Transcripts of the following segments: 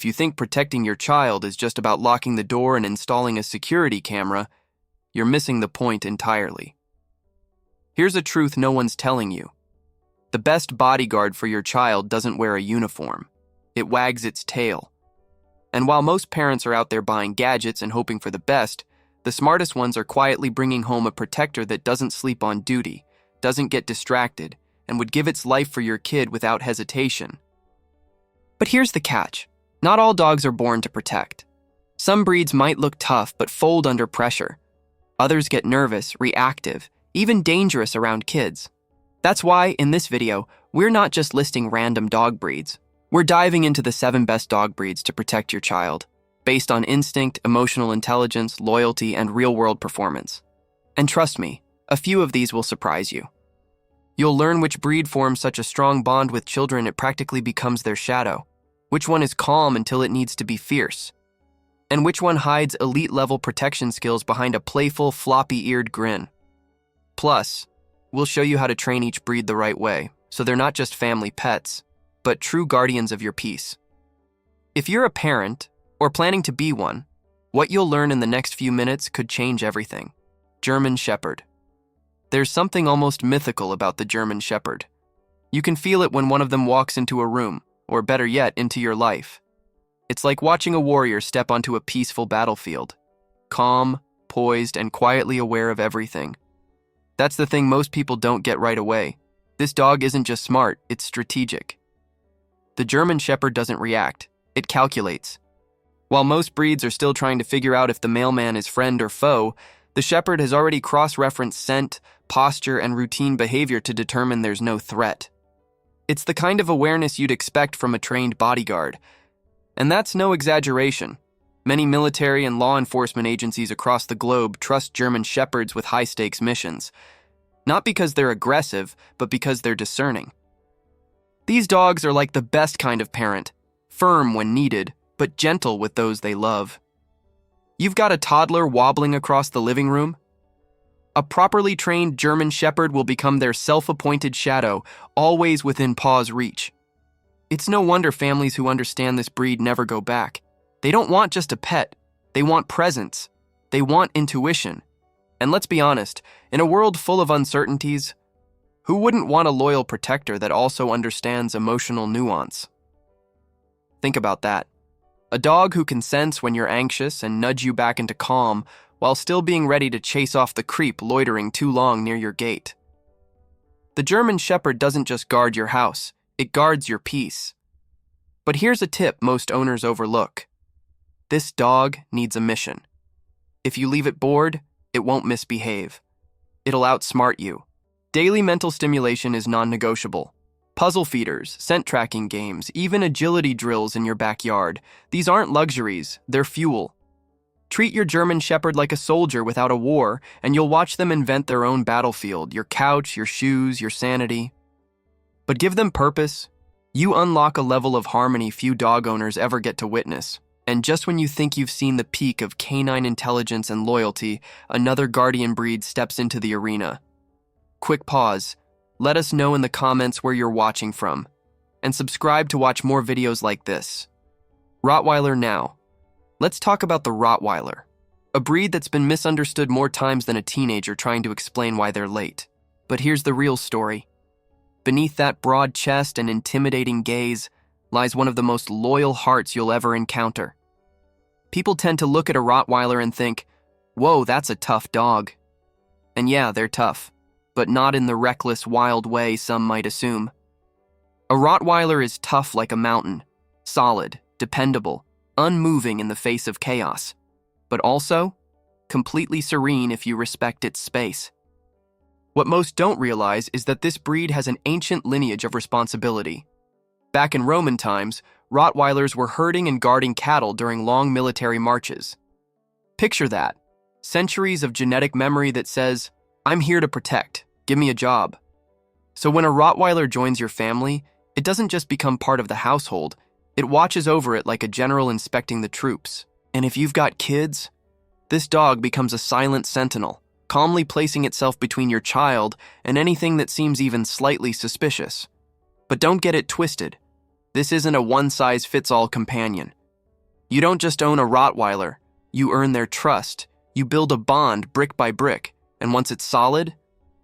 If you think protecting your child is just about locking the door and installing a security camera, you're missing the point entirely. Here's a truth no one's telling you. The best bodyguard for your child doesn't wear a uniform. It wags its tail. And while most parents are out there buying gadgets and hoping for the best, the smartest ones are quietly bringing home a protector that doesn't sleep on duty, doesn't get distracted, and would give its life for your kid without hesitation. But here's the catch. Not all dogs are born to protect. Some breeds might look tough but fold under pressure. Others get nervous, reactive, even dangerous around kids. That's why, in this video, we're not just listing random dog breeds. We're diving into the 7 best dog breeds to protect your child, based on instinct, emotional intelligence, loyalty, and real-world performance. And trust me, a few of these will surprise you. You'll learn which breed forms such a strong bond with children it practically becomes their shadow, which one is calm until it needs to be fierce, and which one hides elite-level protection skills behind a playful, floppy-eared grin. Plus, we'll show you how to train each breed the right way, so they're not just family pets, but true guardians of your peace. If you're a parent, or planning to be one, what you'll learn in the next few minutes could change everything. German Shepherd. There's something almost mythical about the German Shepherd. You can feel it when one of them walks into a room, or better yet, into your life. It's like watching a warrior step onto a peaceful battlefield, calm, poised, and quietly aware of everything. That's the thing most people don't get right away. This dog isn't just smart, it's strategic. The German Shepherd doesn't react, it calculates. While most breeds are still trying to figure out if the mailman is friend or foe, the Shepherd has already cross-referenced scent, posture, and routine behavior to determine there's no threat. It's the kind of awareness you'd expect from a trained bodyguard. And that's no exaggeration. Many military and law enforcement agencies across the globe trust German Shepherds with high-stakes missions. Not because they're aggressive, but because they're discerning. These dogs are like the best kind of parent, firm when needed, but gentle with those they love. You've got a toddler wobbling across the living room? A properly trained German Shepherd will become their self-appointed shadow, always within paw's reach. It's no wonder families who understand this breed never go back. They don't want just a pet. They want presence. They want intuition. And let's be honest, in a world full of uncertainties, who wouldn't want a loyal protector that also understands emotional nuance? Think about that. A dog who can sense when you're anxious and nudge you back into calm while still being ready to chase off the creep loitering too long near your gate. The German Shepherd doesn't just guard your house, it guards your peace. But here's a tip most owners overlook. This dog needs a mission. If you leave it bored, it won't misbehave. It'll outsmart you. Daily mental stimulation is non-negotiable. Puzzle feeders, scent tracking games, even agility drills in your backyard. These aren't luxuries, they're fuel. Treat your German Shepherd like a soldier without a war, and you'll watch them invent their own battlefield, your couch, your shoes, your sanity. But give them purpose, you unlock a level of harmony few dog owners ever get to witness. And just when you think you've seen the peak of canine intelligence and loyalty, another guardian breed steps into the arena. Quick pause. Let us know in the comments where you're watching from. And subscribe to watch more videos like this. Rottweiler now. Let's talk about the Rottweiler, a breed that's been misunderstood more times than a teenager trying to explain why they're late. But here's the real story. Beneath that broad chest and intimidating gaze lies one of the most loyal hearts you'll ever encounter. People tend to look at a Rottweiler and think, whoa, that's a tough dog. And yeah, they're tough, but not in the reckless, wild way some might assume. A Rottweiler is tough like a mountain, solid, dependable, unmoving in the face of chaos, but also completely serene if you respect its space. What most don't realize is that this breed has an ancient lineage of responsibility. Back in Roman times, Rottweilers were herding and guarding cattle during long military marches. Picture that, centuries of genetic memory that says, I'm here to protect, give me a job. So when a Rottweiler joins your family, it doesn't just become part of the household, it watches over it like a general inspecting the troops. And if you've got kids, this dog becomes a silent sentinel, calmly placing itself between your child and anything that seems even slightly suspicious. But don't get it twisted. This isn't a one-size-fits-all companion. You don't just own a Rottweiler, you earn their trust. You build a bond brick by brick, and once it's solid,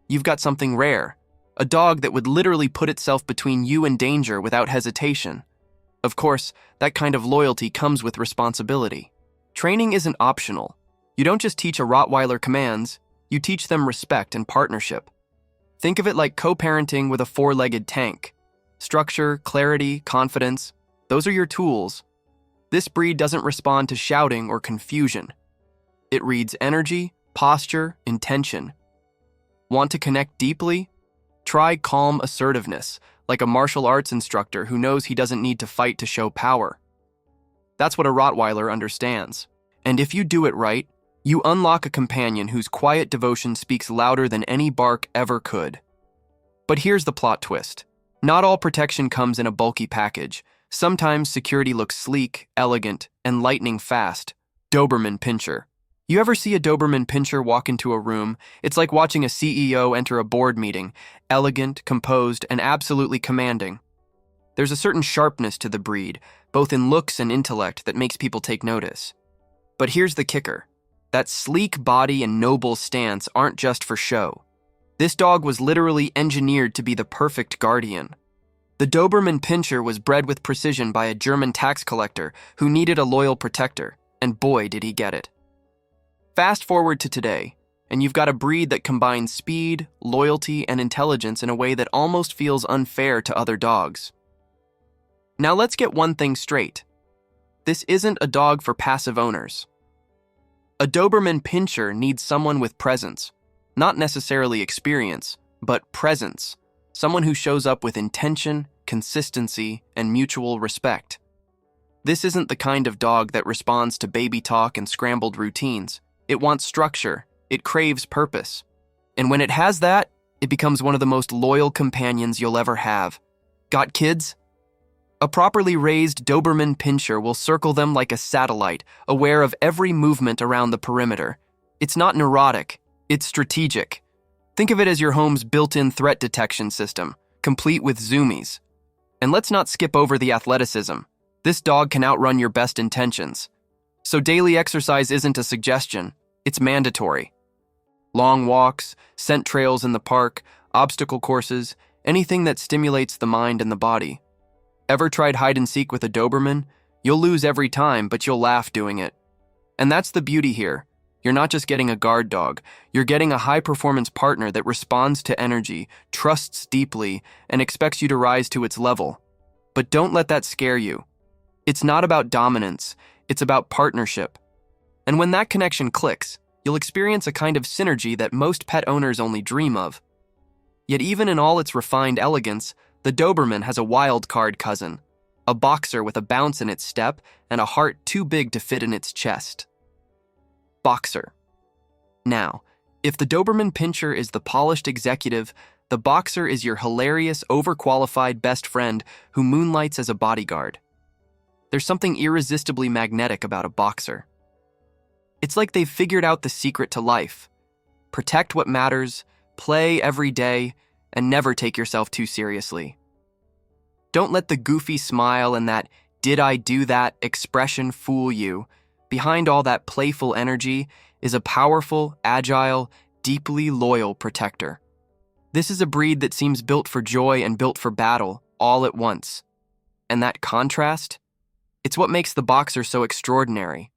you've got something rare. A dog that would literally put itself between you and danger without hesitation. Of course, that kind of loyalty comes with responsibility. Training isn't optional. You don't just teach a Rottweiler commands, you teach them respect and partnership. Think of it like co-parenting with a four-legged tank. Structure, clarity, confidence, those are your tools. This breed doesn't respond to shouting or confusion. It reads energy, posture, intention. Want to connect deeply? Try calm assertiveness, like a martial arts instructor who knows he doesn't need to fight to show power. That's what a Rottweiler understands. And if you do it right, you unlock a companion whose quiet devotion speaks louder than any bark ever could. But here's the plot twist. Not all protection comes in a bulky package. Sometimes security looks sleek, elegant, and lightning fast. Doberman Pinscher. You ever see a Doberman Pinscher walk into a room? It's like watching a CEO enter a board meeting, elegant, composed, and absolutely commanding. There's a certain sharpness to the breed, both in looks and intellect, that makes people take notice. But here's the kicker. That sleek body and noble stance aren't just for show. This dog was literally engineered to be the perfect guardian. The Doberman Pinscher was bred with precision by a German tax collector who needed a loyal protector, and boy did he get it. Fast forward to today, and you've got a breed that combines speed, loyalty, and intelligence in a way that almost feels unfair to other dogs. Now let's get one thing straight. This isn't a dog for passive owners. A Doberman Pinscher needs someone with presence, not necessarily experience, but presence, someone who shows up with intention, consistency, and mutual respect. This isn't the kind of dog that responds to baby talk and scrambled routines. It wants structure, it craves purpose. And when it has that, it becomes one of the most loyal companions you'll ever have. Got kids? A properly raised Doberman Pinscher will circle them like a satellite, aware of every movement around the perimeter. It's not neurotic, it's strategic. Think of it as your home's built-in threat detection system, complete with zoomies. And let's not skip over the athleticism. This dog can outrun your best intentions. So daily exercise isn't a suggestion, it's mandatory. Long walks, scent trails in the park, obstacle courses, anything that stimulates the mind and the body. Ever tried hide and seek with a Doberman? You'll lose every time, but you'll laugh doing it. And that's the beauty here. You're not just getting a guard dog, you're getting a high-performance partner that responds to energy, trusts deeply, and expects you to rise to its level. But don't let that scare you. It's not about dominance, it's about partnership. And when that connection clicks, you'll experience a kind of synergy that most pet owners only dream of. Yet even in all its refined elegance, the Doberman has a wild card cousin, a boxer with a bounce in its step and a heart too big to fit in its chest. Boxer. Now, if the Doberman Pinscher is the polished executive, the boxer is your hilarious, overqualified best friend who moonlights as a bodyguard. There's something irresistibly magnetic about a boxer. It's like they've figured out the secret to life. Protect what matters, play every day, and never take yourself too seriously. Don't let the goofy smile and that "did I do that" expression fool you. Behind all that playful energy is a powerful, agile, deeply loyal protector. This is a breed that seems built for joy and built for battle, all at once. And that contrast? It's what makes the boxer so extraordinary.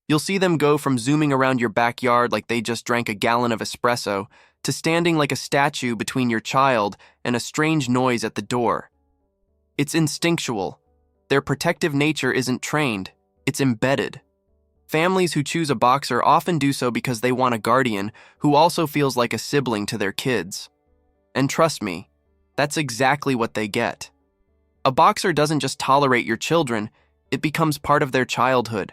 You'll see them go from zooming around your backyard like they just drank a gallon of espresso to standing like a statue between your child and a strange noise at the door. It's instinctual. Their protective nature isn't trained, it's embedded. Families who choose a boxer often do so because they want a guardian who also feels like a sibling to their kids. And trust me, that's exactly what they get. A boxer doesn't just tolerate your children, it becomes part of their childhood.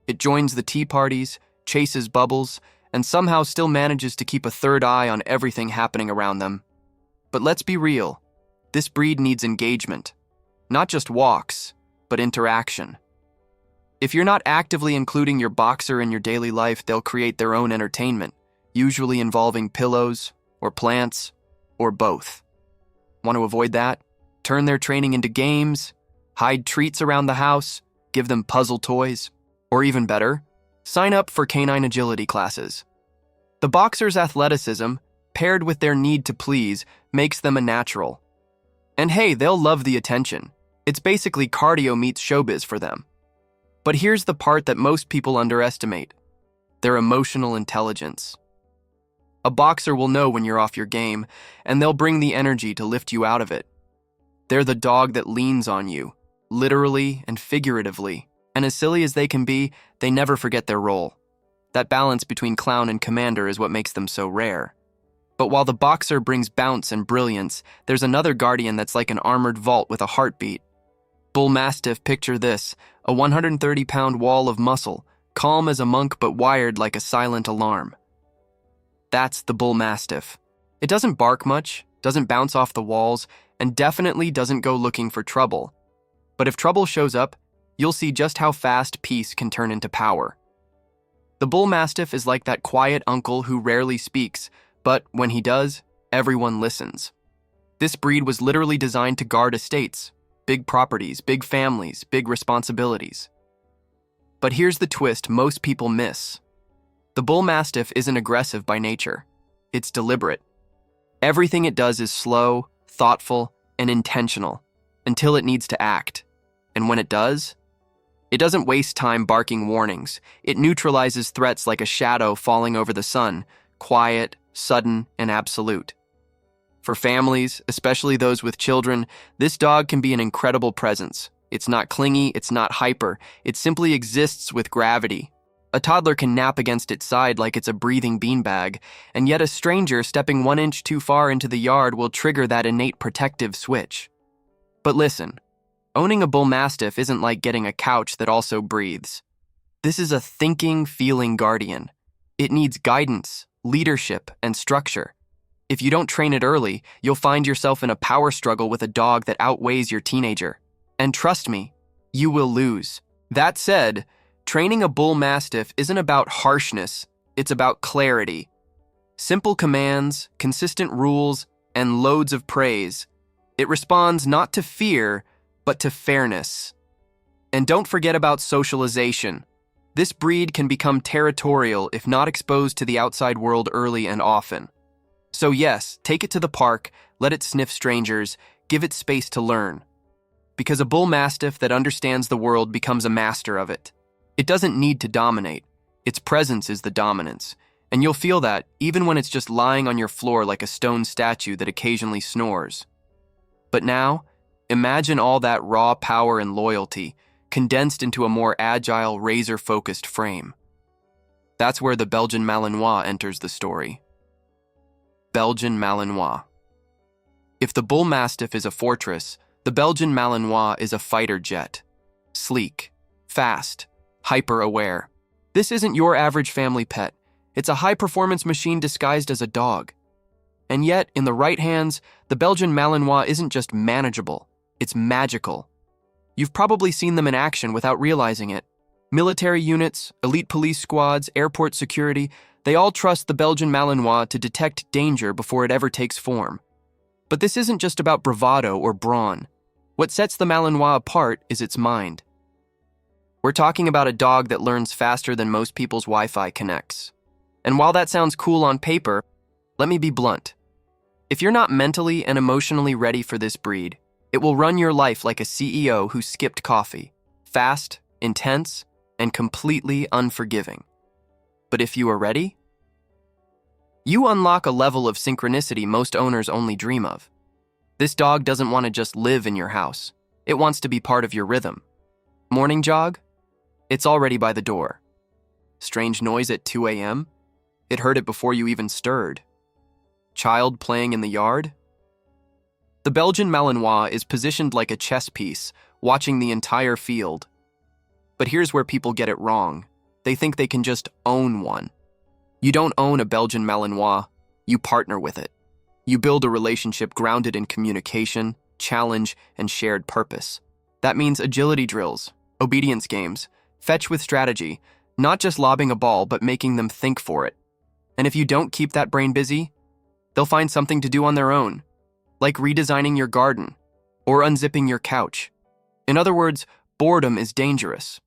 It joins the tea parties, chases bubbles, and somehow still manages to keep a third eye on everything happening around them. But let's be real, this breed needs engagement. Not just walks, but interaction. If you're not actively including your boxer in your daily life, they'll create their own entertainment, usually involving pillows, or plants, or both. Want to avoid that? Turn their training into games, hide treats around the house, give them puzzle toys, or even better, sign up for canine agility classes. The boxer's athleticism, paired with their need to please, makes them a natural. And hey, they'll love the attention. It's basically cardio meets showbiz for them. But here's the part that most people underestimate: their emotional intelligence. A boxer will know when you're off your game, and they'll bring the energy to lift you out of it. They're the dog that leans on you, literally and figuratively, and as silly as they can be, they never forget their role. That balance between clown and commander is what makes them so rare. But while the boxer brings bounce and brilliance, there's another guardian that's like an armored vault with a heartbeat. Bull Mastiff, picture this: a 130-pound wall of muscle, calm as a monk but wired like a silent alarm. That's the Bull Mastiff. It doesn't bark much, doesn't bounce off the walls, and definitely doesn't go looking for trouble. But if trouble shows up, you'll see just how fast peace can turn into power. The Bull Mastiff is like that quiet uncle who rarely speaks, but when he does, everyone listens. This breed was literally designed to guard estates, big properties, big families, big responsibilities. But here's the twist most people miss. The Bull Mastiff isn't aggressive by nature. It's deliberate. Everything it does is slow, thoughtful, and intentional, until it needs to act. And when it does, it doesn't waste time barking warnings. It neutralizes threats like a shadow falling over the sun, quiet, sudden, and absolute. For families, especially those with children, this dog can be an incredible presence. It's not clingy, it's not hyper, it simply exists with gravity. A toddler can nap against its side like it's a breathing beanbag, and yet a stranger stepping 1 inch too far into the yard will trigger that innate protective switch. But listen, owning a Bull Mastiff isn't like getting a couch that also breathes. This is a thinking, feeling guardian. It needs guidance, leadership, and structure. If you don't train it early, you'll find yourself in a power struggle with a dog that outweighs your teenager. And trust me, you will lose. That said, training a Bull Mastiff isn't about harshness, it's about clarity. Simple commands, consistent rules, and loads of praise. It responds not to fear, but to fairness. And don't forget about socialization. This breed can become territorial if not exposed to the outside world early and often. So yes, take it to the park, let it sniff strangers, give it space to learn. Because a Bull Mastiff that understands the world becomes a master of it. It doesn't need to dominate. Its presence is the dominance. And you'll feel that even when it's just lying on your floor like a stone statue that occasionally snores. But now, imagine all that raw power and loyalty condensed into a more agile, razor-focused frame. That's where the Belgian Malinois enters the story. Belgian Malinois. If the Bull Mastiff is a fortress, the Belgian Malinois is a fighter jet. Sleek, fast, hyper-aware. This isn't your average family pet. It's a high-performance machine disguised as a dog. And yet, in the right hands, the Belgian Malinois isn't just manageable, it's magical. You've probably seen them in action without realizing it. Military units, elite police squads, airport security, they all trust the Belgian Malinois to detect danger before it ever takes form. But this isn't just about bravado or brawn. What sets the Malinois apart is its mind. We're talking about a dog that learns faster than most people's Wi-Fi connects. And while that sounds cool on paper, let me be blunt. If you're not mentally and emotionally ready for this breed, it will run your life like a CEO who skipped coffee, fast, intense, and completely unforgiving. But if you are ready, you unlock a level of synchronicity most owners only dream of. This dog doesn't want to just live in your house. It wants to be part of your rhythm. Morning jog? It's already by the door. Strange noise at 2 a.m.? It heard it before you even stirred. Child playing in the yard? The Belgian Malinois is positioned like a chess piece, watching the entire field. But here's where people get it wrong. They think they can just own one. You don't own a Belgian Malinois, you partner with it. You build a relationship grounded in communication, challenge, and shared purpose. That means agility drills, obedience games, fetch with strategy, not just lobbing a ball, but making them think for it. And if you don't keep that brain busy, they'll find something to do on their own, like redesigning your garden or unzipping your couch. In other words, Boredom is dangerous.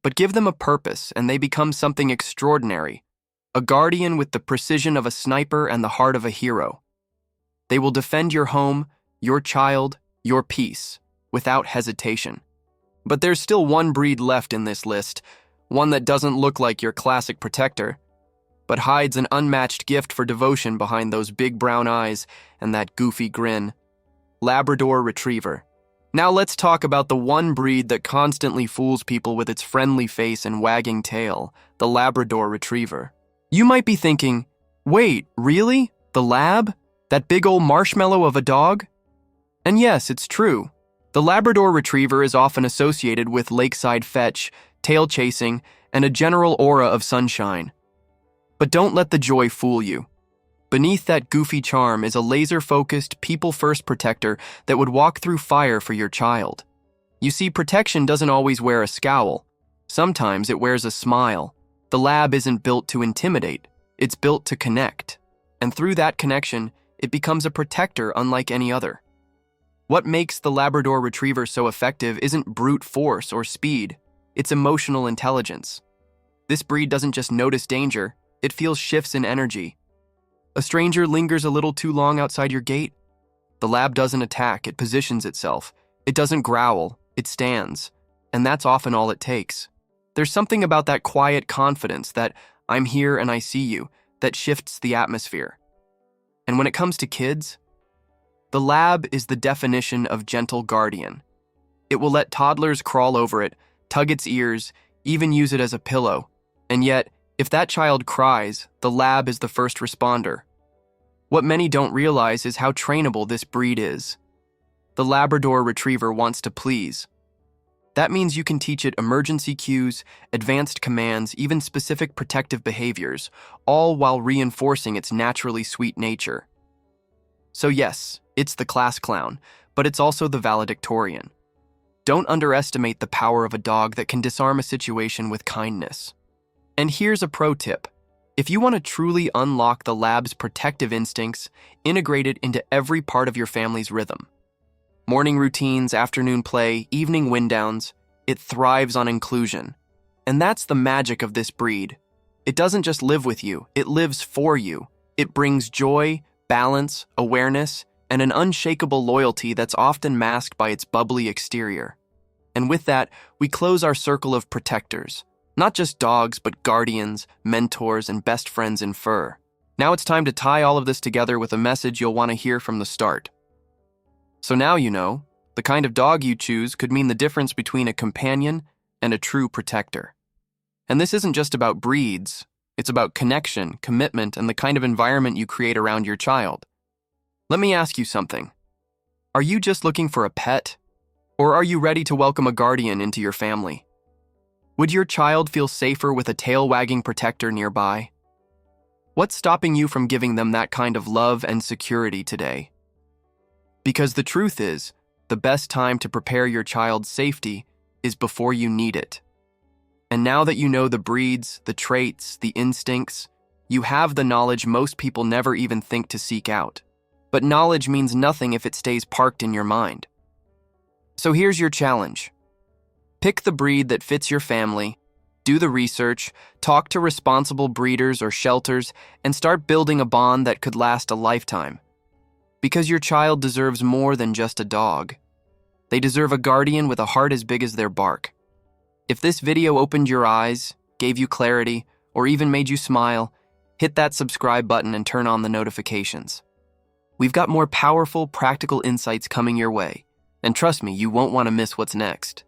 But give them a purpose and they become something extraordinary, a guardian with the precision of a sniper and the heart of a hero. They will defend your home, your child, your peace, without hesitation. But there's still one breed left in this list, one that doesn't look like your classic protector, but hides an unmatched gift for devotion behind those big brown eyes and that goofy grin. Labrador Retriever. Now let's talk about the one breed that constantly fools people with its friendly face and wagging tail, the Labrador Retriever. You might be thinking, wait, really? The Lab? That big old marshmallow of a dog? And yes, it's true. The Labrador Retriever is often associated with lakeside fetch, tail chasing, and a general aura of sunshine. But don't let the joy fool you. Beneath that goofy charm is a laser-focused, people-first protector that would walk through fire for your child. You see, protection doesn't always wear a scowl. Sometimes it wears a smile. The Lab isn't built to intimidate. It's built to connect. And through that connection, it becomes a protector unlike any other. What makes the Labrador Retriever so effective isn't brute force or speed. It's emotional intelligence. This breed doesn't just notice danger, it feels shifts in energy. A stranger lingers a little too long outside your gate. The Lab doesn't attack, it positions itself. It doesn't growl, it stands. And that's often all it takes. There's something about that quiet confidence, that I'm here and I see you, that shifts the atmosphere. And when it comes to kids, the Lab is the definition of gentle guardian. It will let toddlers crawl over it, tug its ears, even use it as a pillow. And yet, if that child cries, the Lab is the first responder. What many don't realize is how trainable this breed is. The Labrador Retriever wants to please. That means you can teach it emergency cues, advanced commands, even specific protective behaviors, all while reinforcing its naturally sweet nature. So yes, it's the class clown, but it's also the valedictorian. Don't underestimate the power of a dog that can disarm a situation with kindness. And here's a pro tip. If you want to truly unlock the Lab's protective instincts, integrate it into every part of your family's rhythm. Morning routines, afternoon play, evening wind downs, it thrives on inclusion. And that's the magic of this breed. It doesn't just live with you, it lives for you. It brings joy, balance, awareness, and an unshakable loyalty that's often masked by its bubbly exterior. And with that, we close our circle of protectors. Not just dogs, but guardians, mentors, and best friends in fur. Now it's time to tie all of this together with a message you'll want to hear from the start. So now you know, the kind of dog you choose could mean the difference between a companion and a true protector. And this isn't just about breeds, it's about connection, commitment, and the kind of environment you create around your child. Let me ask you something. Are you just looking for a pet? Or are you ready to welcome a guardian into your family? Would your child feel safer with a tail-wagging protector nearby? What's stopping you from giving them that kind of love and security today? Because the truth is, the best time to prepare your child's safety is before you need it. And now that you know the breeds, the traits, the instincts, you have the knowledge most people never even think to seek out. But knowledge means nothing if it stays parked in your mind. So here's your challenge. Pick the breed that fits your family, do the research, talk to responsible breeders or shelters, and start building a bond that could last a lifetime. Because your child deserves more than just a dog. They deserve a guardian with a heart as big as their bark. If this video opened your eyes, gave you clarity, or even made you smile, hit that subscribe button and turn on the notifications. We've got more powerful, practical insights coming your way, and trust me, you won't want to miss what's next.